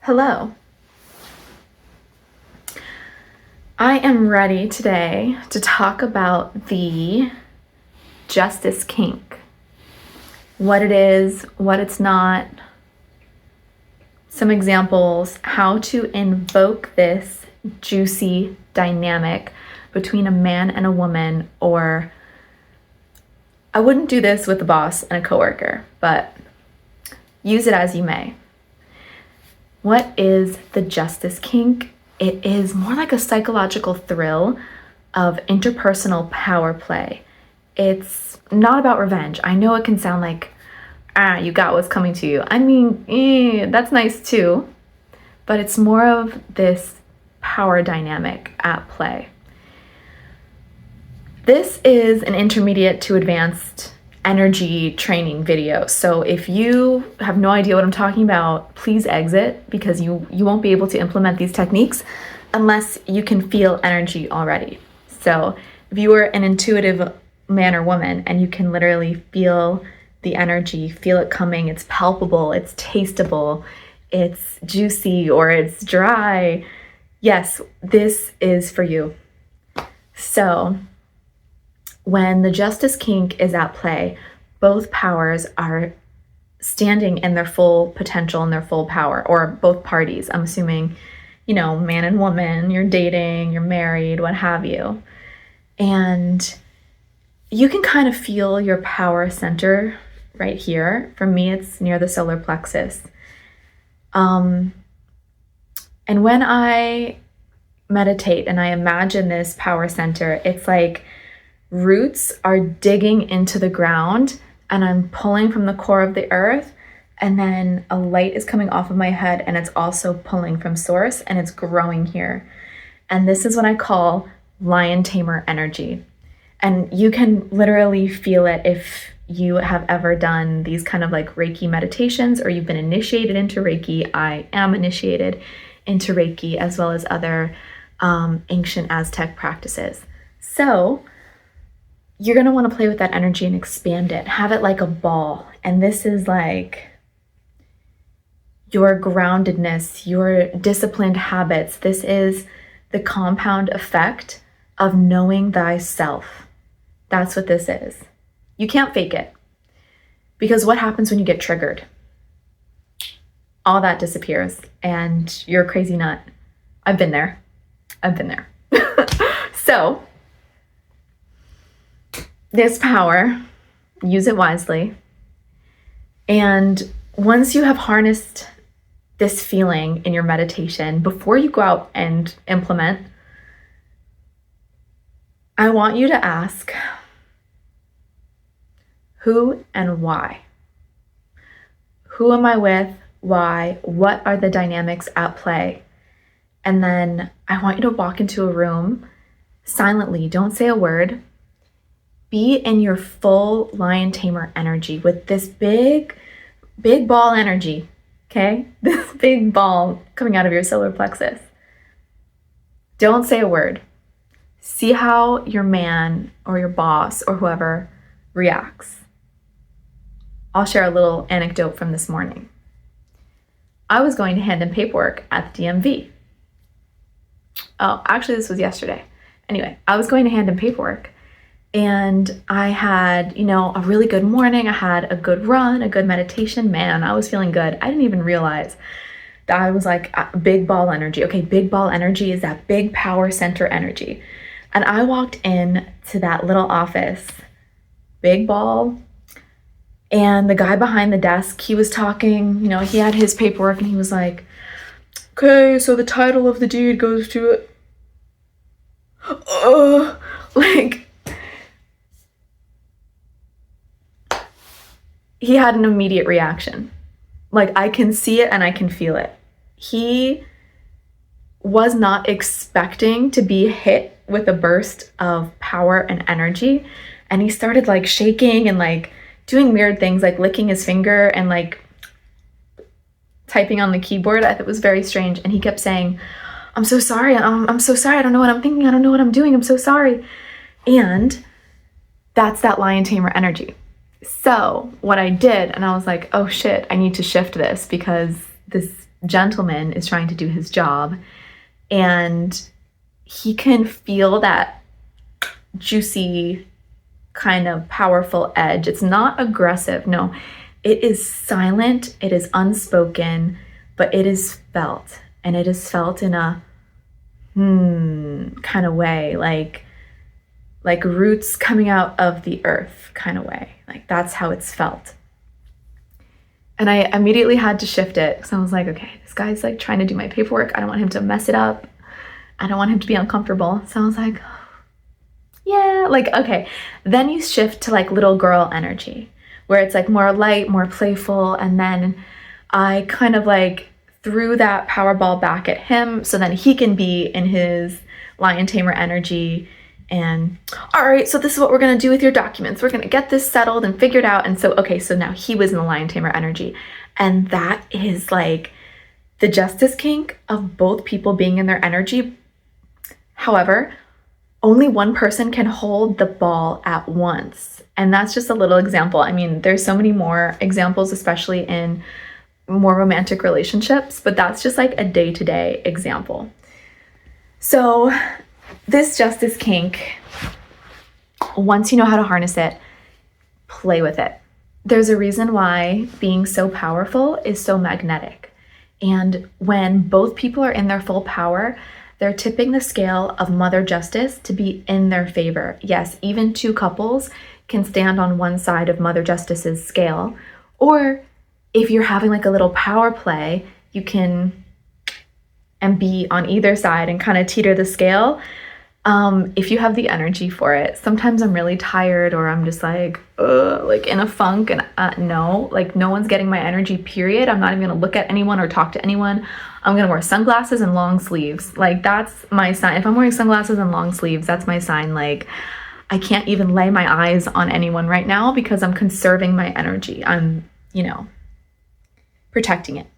Hello. I am ready today to talk about the justice kink. What it is, what it's not, some examples, how to invoke this juicy dynamic between a man and a woman, or I wouldn't do this with a boss and a coworker, but use it as you may. What is the justice kink? It is more like a psychological thrill of interpersonal power play. It's not about revenge. I know it can sound like, you got what's coming to you. I mean, that's nice too, but it's more of this power dynamic at play. This is an intermediate to advanced energy training video. So if you have no idea what I'm talking about, please exit, because you won't be able to implement these techniques unless you can feel energy already. So if you are an intuitive man or woman and you can literally feel the energy, feel it coming, it's palpable, it's tasteable, it's juicy or it's dry, yes, this is for you. So when the justice kink is at play, both powers are standing in their full potential and their full power, or both parties. I'm assuming, man and woman, you're dating, you're married, what have you. And you can kind of feel your power center right here. For me, it's near the solar plexus. And when I meditate and I imagine this power center, it's like roots are digging into the ground and I'm pulling from the core of the earth, and then a light is coming off of my head and it's also pulling from source and it's growing here. And this is what I call lion tamer energy. And you can literally feel it if you have ever done these kind of like Reiki meditations, or you've been initiated into Reiki. I am initiated into Reiki, as well as other ancient Aztec practices. So you're going to want to play with that energy and expand it. Have it like a ball. And this is like your groundedness, your disciplined habits. This is the compound effect of knowing thyself. That's what this is. You can't fake it. Because what happens when you get triggered? All that disappears and you're a crazy nut. I've been there. So, this power, use it wisely. And once you have harnessed this feeling in your meditation, before you go out and implement, I want you to ask, who and why? Who am I with? Why? What are the dynamics at play? And then I want you to walk into a room silently. Don't say a word. Be in your full lion tamer energy with this big ball energy, okay? This big ball coming out of your solar plexus. Don't say a word. See how your man or your boss or whoever reacts. I'll share a little anecdote from this morning. I was going to hand in paperwork at the DMV. Oh, actually, this was yesterday. Anyway, I was going to hand in paperwork. And I had, a really good morning. I had a good run, a good meditation. Man, I was feeling good. I didn't even realize that I was like big ball energy. Okay, big ball energy is that big power center energy. And I walked in to that little office, big ball, and the guy behind the desk, he was talking, he had his paperwork and he was like, okay, so the title of the deed goes to, he had an immediate reaction. Like, I can see it and I can feel it. He was not expecting to be hit with a burst of power and energy. And he started like shaking and like doing weird things, like licking his finger and like typing on the keyboard. I thought it was very strange. And he kept saying, I'm so sorry. I'm so sorry. I don't know what I'm thinking. I don't know what I'm doing. I'm so sorry. And that's that lion tamer energy. So what I did, and I was like, oh shit, I need to shift this because this gentleman is trying to do his job, and he can feel that juicy, kind of powerful edge. It's not aggressive. No, it is silent. It is unspoken, but it is felt. And it is felt in a kind of way, like roots coming out of the earth kind of way. Like that's how it's felt. And I immediately had to shift it because I was like, okay, this guy's like trying to do my paperwork. I don't want him to mess it up. I don't want him to be uncomfortable. So I was like, yeah, like, okay. Then you shift to like little girl energy where it's like more light, more playful. And then I kind of like threw that power ball back at him so then he can be in his lion tamer energy. And all right, so this is what we're going to do with your documents. We're going to get this settled and figured out. And so, okay, so now he was in the lion tamer energy. And that is like the justice kink of both people being in their energy. However, only one person can hold the ball at once. And that's just a little example. I mean, there's so many more examples, especially in more romantic relationships, but that's just like a day-to-day example. So this justice kink, once you know how to harness it, play with it. There's a reason why being so powerful is so magnetic. And when both people are in their full power, they're tipping the scale of mother justice to be in their favor. Yes, even two couples can stand on one side of mother justice's scale. Or if you're having like a little power play, you can and be on either side and kind of teeter the scale. If you have the energy for it. Sometimes I'm really tired or I'm just like in a funk and no one's getting my energy, period. I'm not even gonna look at anyone or talk to anyone. I'm gonna wear sunglasses and long sleeves. Like that's my sign. If I'm wearing sunglasses and long sleeves, that's my sign. Like I can't even lay my eyes on anyone right now because I'm conserving my energy. I'm, protecting it.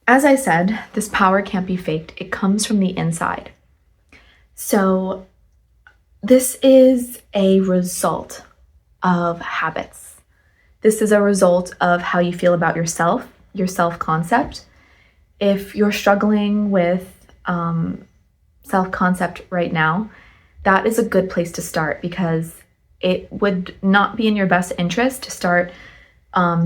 As I said, this power can't be faked. It comes from the inside. So this is a result of habits. This is a result of how you feel about yourself, your self-concept. If you're struggling with self-concept right now, that is a good place to start because it would not be in your best interest to start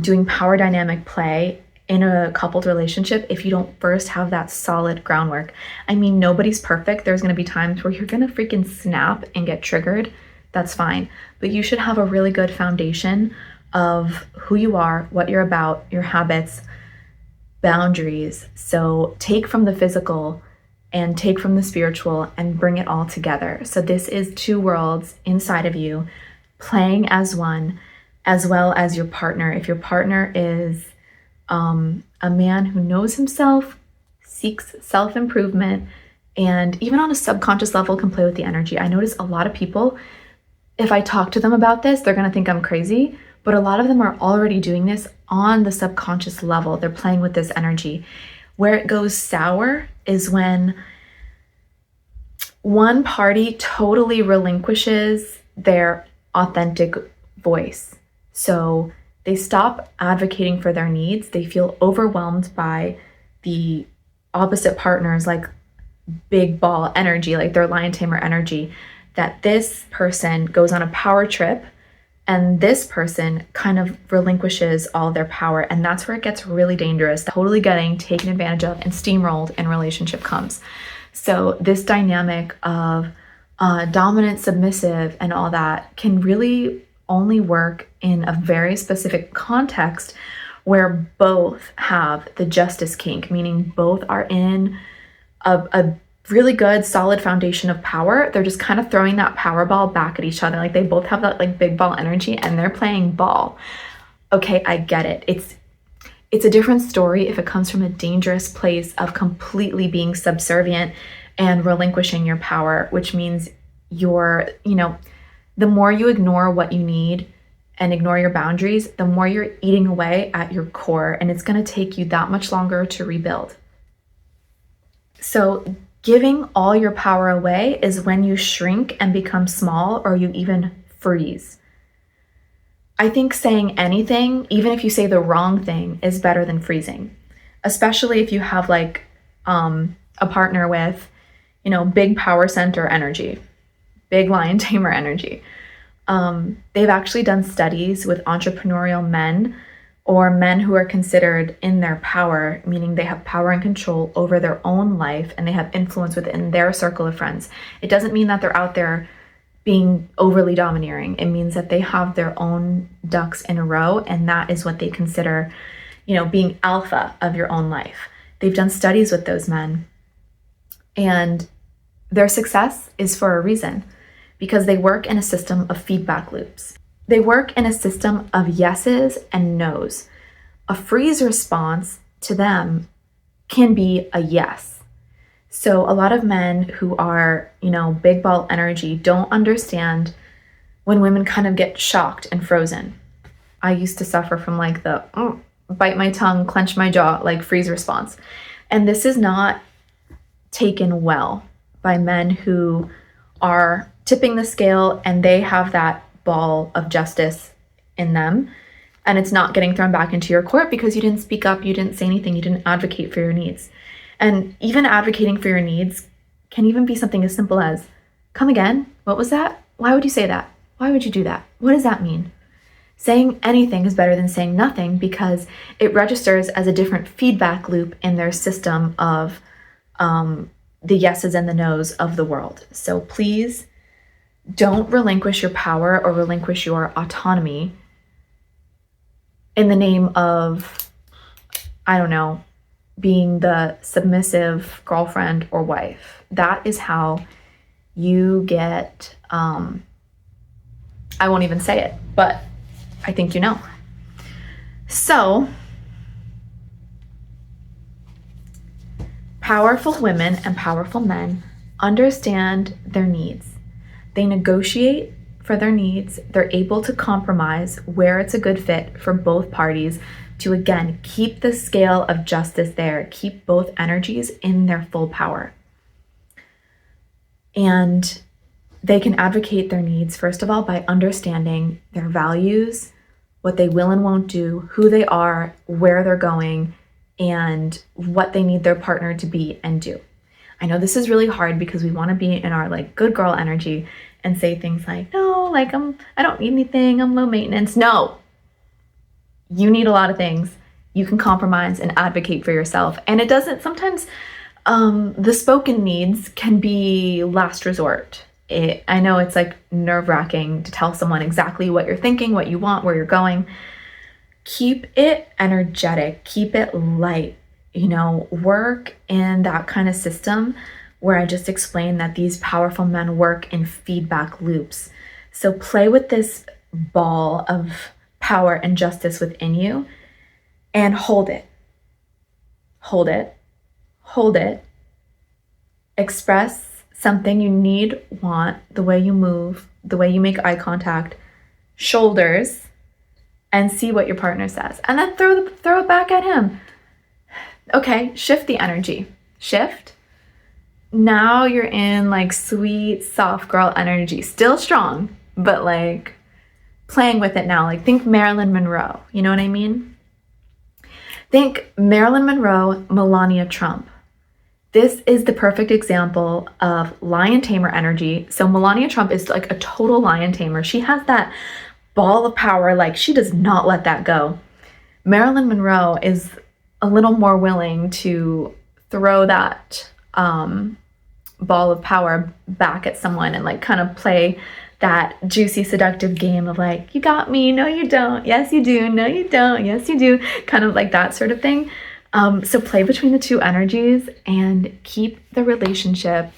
doing power dynamic play in a coupled relationship if you don't first have that solid groundwork. I mean, nobody's perfect. There's going to be times where you're going to freaking snap and get triggered. That's fine. But you should have a really good foundation of who you are, what you're about, your habits, boundaries. So take from the physical and take from the spiritual and bring it all together. So this is two worlds inside of you playing as one, as well as your partner. If your partner is a man who knows himself, seeks self-improvement, and even on a subconscious level can play with the energy. I notice a lot of people, if I talk to them about this, they're going to think I'm crazy, but a lot of them are already doing this on the subconscious level. They're playing with this energy. Where it goes sour is when one party totally relinquishes their authentic voice. So they stop advocating for their needs. They feel overwhelmed by the opposite partner's like big ball energy, like their lion tamer energy, that this person goes on a power trip and this person kind of relinquishes all their power. And that's where it gets really dangerous. Totally getting taken advantage of and steamrolled in relationship comes. So this dynamic of dominant, submissive, and all that can really only work in a very specific context where both have the justice kink, meaning both are in a really good solid foundation of power. They're just kind of throwing that power ball back at each other. Like they both have that like big ball energy and they're playing ball. Okay, I get it. It's a different story if it comes from a dangerous place of completely being subservient and relinquishing your power, which means you're, the more you ignore what you need and ignore your boundaries, the more you're eating away at your core, and it's going to take you that much longer to rebuild. So giving all your power away is when you shrink and become small, or you even freeze. I think saying anything, even if you say the wrong thing, is better than freezing. especially if you have like a partner with, big power center energy, big lion tamer energy. They've actually done studies with entrepreneurial men or men who are considered in their power, meaning they have power and control over their own life and they have influence within their circle of friends. It doesn't mean that they're out there being overly domineering. It means that they have their own ducks in a row, and that is what they consider, being alpha of your own life. They've done studies with those men, and their success is for a reason, because they work in a system of feedback loops. They work in a system of yeses and nos. A freeze response to them can be a yes. So a lot of men who are, big ball energy don't understand when women kind of get shocked and frozen. I used to suffer from like the bite my tongue, clench my jaw, like freeze response. And this is not taken well by men who are tipping the scale and they have that ball of justice in them. And it's not getting thrown back into your court because you didn't speak up, you didn't say anything, you didn't advocate for your needs. And even advocating for your needs can even be something as simple as, come again? What was that? Why would you say that? Why would you do that? What does that mean? Saying anything is better than saying nothing because it registers as a different feedback loop in their system of the yeses and the nos of the world. So please don't relinquish your power or relinquish your autonomy in the name of, being the submissive girlfriend or wife. That is how you get, I won't even say it, but I think you know. So, powerful women and powerful men understand their needs. They negotiate for their needs. They're able to compromise where it's a good fit for both parties to, again, keep the scale of justice there, keep both energies in their full power. And they can advocate their needs, first of all, by understanding their values, what they will and won't do, who they are, where they're going, and what they need their partner to be and do. I know this is really hard because we want to be in our like good girl energy and say things like, no, like I don't need anything, I'm low maintenance. No, you need a lot of things. You can compromise and advocate for yourself. And it doesn't, sometimes the spoken needs can be last resort. I know it's like nerve-wracking to tell someone exactly what you're thinking, what you want, where you're going. Keep it energetic, keep it light, work in that kind of system where I just explained that these powerful men work in feedback loops. So play with this ball of power and justice within you and hold it. Hold it. Hold it. Express something you need, want, the way you move, the way you make eye contact, shoulders, and see what your partner says. And then throw it back at him. Okay, shift the energy. Shift. Now you're in like sweet, soft girl energy. Still strong, but like playing with it now. Like think Marilyn Monroe. You know what I mean? Think Marilyn Monroe, Melania Trump. This is the perfect example of lion tamer energy. So Melania Trump is like a total lion tamer. She has that ball of power, like she does not let that go. Marilyn Monroe is a little more willing to throw that ball of power back at someone and like kind of play that juicy seductive game of like, you got me, no you don't, yes you do, no you don't, yes you do, kind of like that sort of thing. So play between the two energies and keep the relationship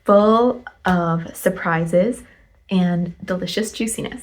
full of surprises and delicious juiciness.